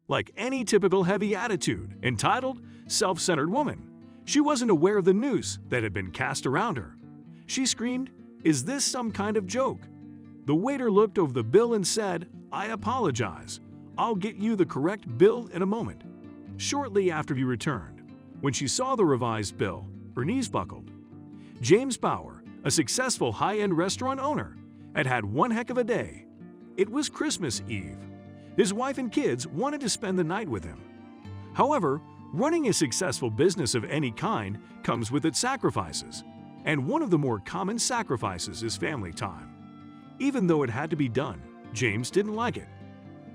like any typical heavy attitude, entitled Self-Centered Woman. She wasn't aware of the noose that had been cast around her. She screamed, "Is this some kind of joke?" The waiter looked over the bill and said, "I apologize. I'll get you the correct bill in a moment." Shortly after he returned, when she saw the revised bill, her knees buckled. James Bauer, a successful high-end restaurant owner, had had one heck of a day. It was Christmas Eve. His wife and kids wanted to spend the night with him. However, running a successful business of any kind comes with its sacrifices, and one of the more common sacrifices is family time. Even though it had to be done, James didn't like it.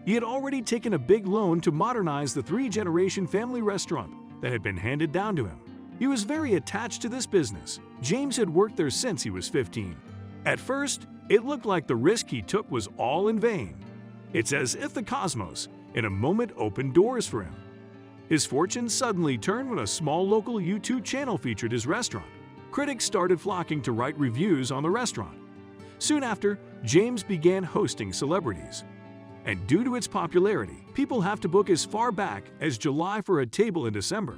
He had already taken a big loan to modernize the three-generation family restaurant that had been handed down to him. He was very attached to this business. James had worked there since he was 15. At first, it looked like the risk he took was all in vain. It's as if the cosmos, in a moment, opened doors for him. His fortune suddenly turned when a small local YouTube channel featured his restaurant. Critics started flocking to write reviews on the restaurant. Soon after, James began hosting celebrities. And due to its popularity, people have to book as far back as July for a table in December.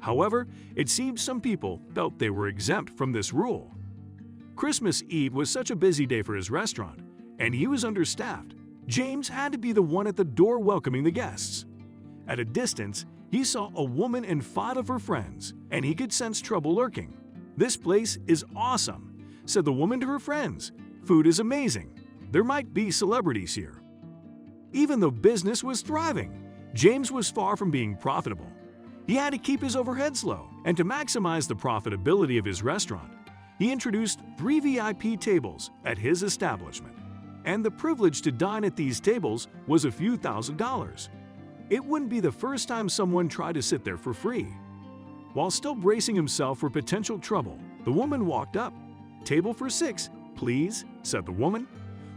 However, it seems some people felt they were exempt from this rule. Christmas Eve was such a busy day for his restaurant, and he was understaffed. James had to be the one at the door welcoming the guests. At a distance, he saw a woman and 5 of her friends, and he could sense trouble lurking. "This place is awesome," said the woman to her friends. "Food is amazing. There might be celebrities here." Even though business was thriving, James was far from being profitable. He had to keep his overheads low, and to maximize the profitability of his restaurant, he introduced 3 VIP tables at his establishment. And the privilege to dine at these tables was a few $1,000s. It wouldn't be the first time someone tried to sit there for free. While still bracing himself for potential trouble, the woman walked up. "Table for 6, please," said the woman.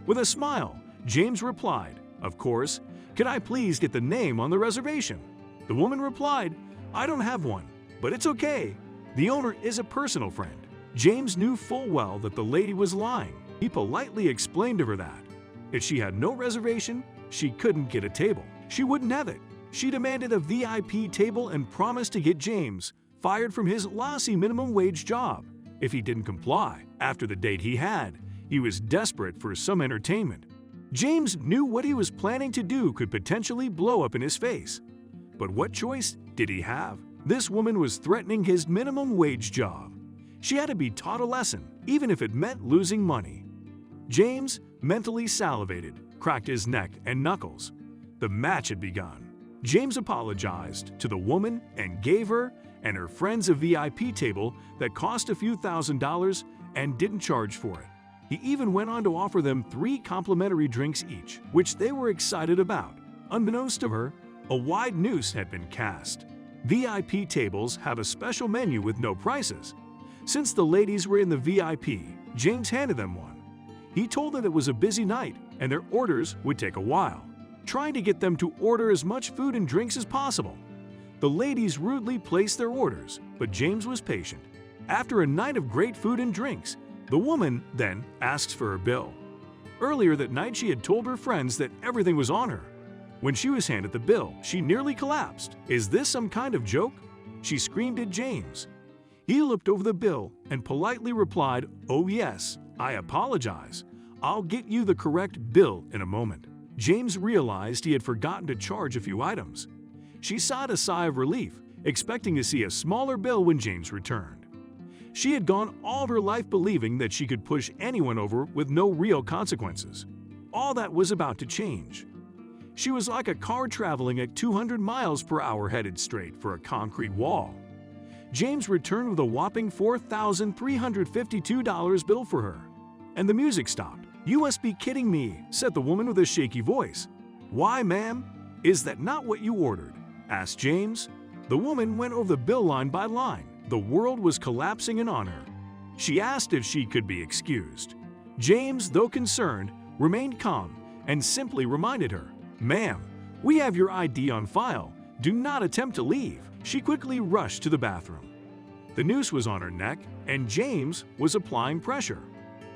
With a smile, James replied, "Of course. Could I please get the name on the reservation?" The woman replied, "I don't have one, but it's okay. The owner is a personal friend." James knew full well that the lady was lying. He politely explained to her that if she had no reservation, she couldn't get a table. She wouldn't have it. She demanded a VIP table and promised to get James fired from his lousy minimum wage job if he didn't comply. After the date he had, he was desperate for some entertainment. James knew what he was planning to do could potentially blow up in his face. But what choice did he have? This woman was threatening his minimum wage job. She had to be taught a lesson, even if it meant losing money. James mentally salivated, cracked his neck and knuckles. The match had begun. James apologized to the woman and gave her and her friends a VIP table that cost a few $1,000s and didn't charge for it. He even went on to offer them 3 complimentary drinks each, which they were excited about. Unbeknownst to her, a wide noose had been cast. VIP tables have a special menu with no prices. Since the ladies were in the VIP, James handed them one. He told them it was a busy night and their orders would take a while, trying to get them to order as much food and drinks as possible. The ladies rudely placed their orders, but James was patient. After a night of great food and drinks, the woman then asks for her bill. Earlier that night, she had told her friends that everything was on her. When she was handed the bill, she nearly collapsed. "Is this some kind of joke?" she screamed at James. He looked over the bill and politely replied, "Oh yes, I apologize. I'll get you the correct bill in a moment." James realized he had forgotten to charge a few items. She sighed a sigh of relief, expecting to see a smaller bill when James returned. She had gone all of her life believing that she could push anyone over with no real consequences. All that was about to change. She was like a car traveling at 200 miles per hour headed straight for a concrete wall. James returned with a whopping $4,352 bill for her. And the music stopped. "You must be kidding me," said the woman with a shaky voice. "Why, ma'am? Is that not what you ordered?" asked James. The woman went over the bill line by line. The world was collapsing in on her. She asked if she could be excused. James, though concerned, remained calm and simply reminded her, "Ma'am, we have your ID on file. Do not attempt to leave." She quickly rushed to the bathroom. The noose was on her neck, and James was applying pressure.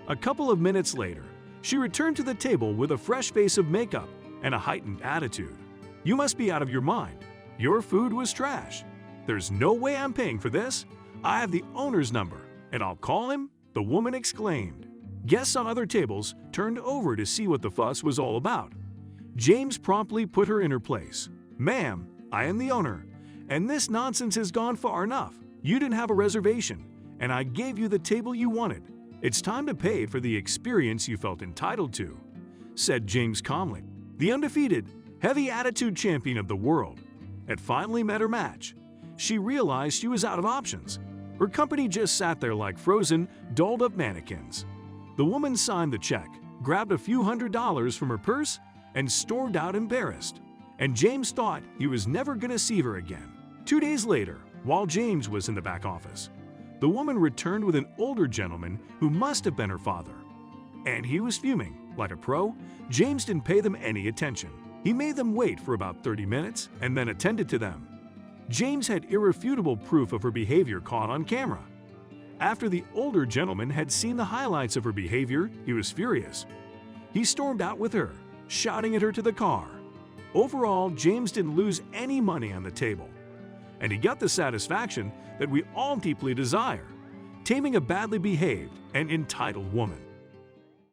A couple of minutes later, she returned to the table with a fresh face of makeup and a heightened attitude. You must be out of your mind. Your food was trash. There's no way I'm paying for this. I have the owner's number, and I'll call him," the woman exclaimed. Guests on other tables turned over to see what the fuss was all about. James promptly put her in her place. "Ma'am, I am the owner, and this nonsense has gone far enough. You didn't have a reservation, and I gave you the table you wanted. It's time to pay for the experience you felt entitled to," said James calmly. The undefeated, heavy attitude champion of the world had finally met her match. She realized she was out of options. Her company just sat there like frozen, dolled-up mannequins. The woman signed the check, grabbed a few $100s from her purse, and stormed out embarrassed. And James thought he was never going to see her again. 2 days later, while James was in the back office, the woman returned with an older gentleman who must have been her father. And he was fuming. Like a pro, James didn't pay them any attention. He made them wait for about 30 minutes and then attended to them. James had irrefutable proof of her behavior caught on camera. After the older gentleman had seen the highlights of her behavior, he was furious. He stormed out with her, shouting at her to the car. Overall, James didn't lose any money on the table. And he got the satisfaction that we all deeply desire: taming a badly behaved and entitled woman.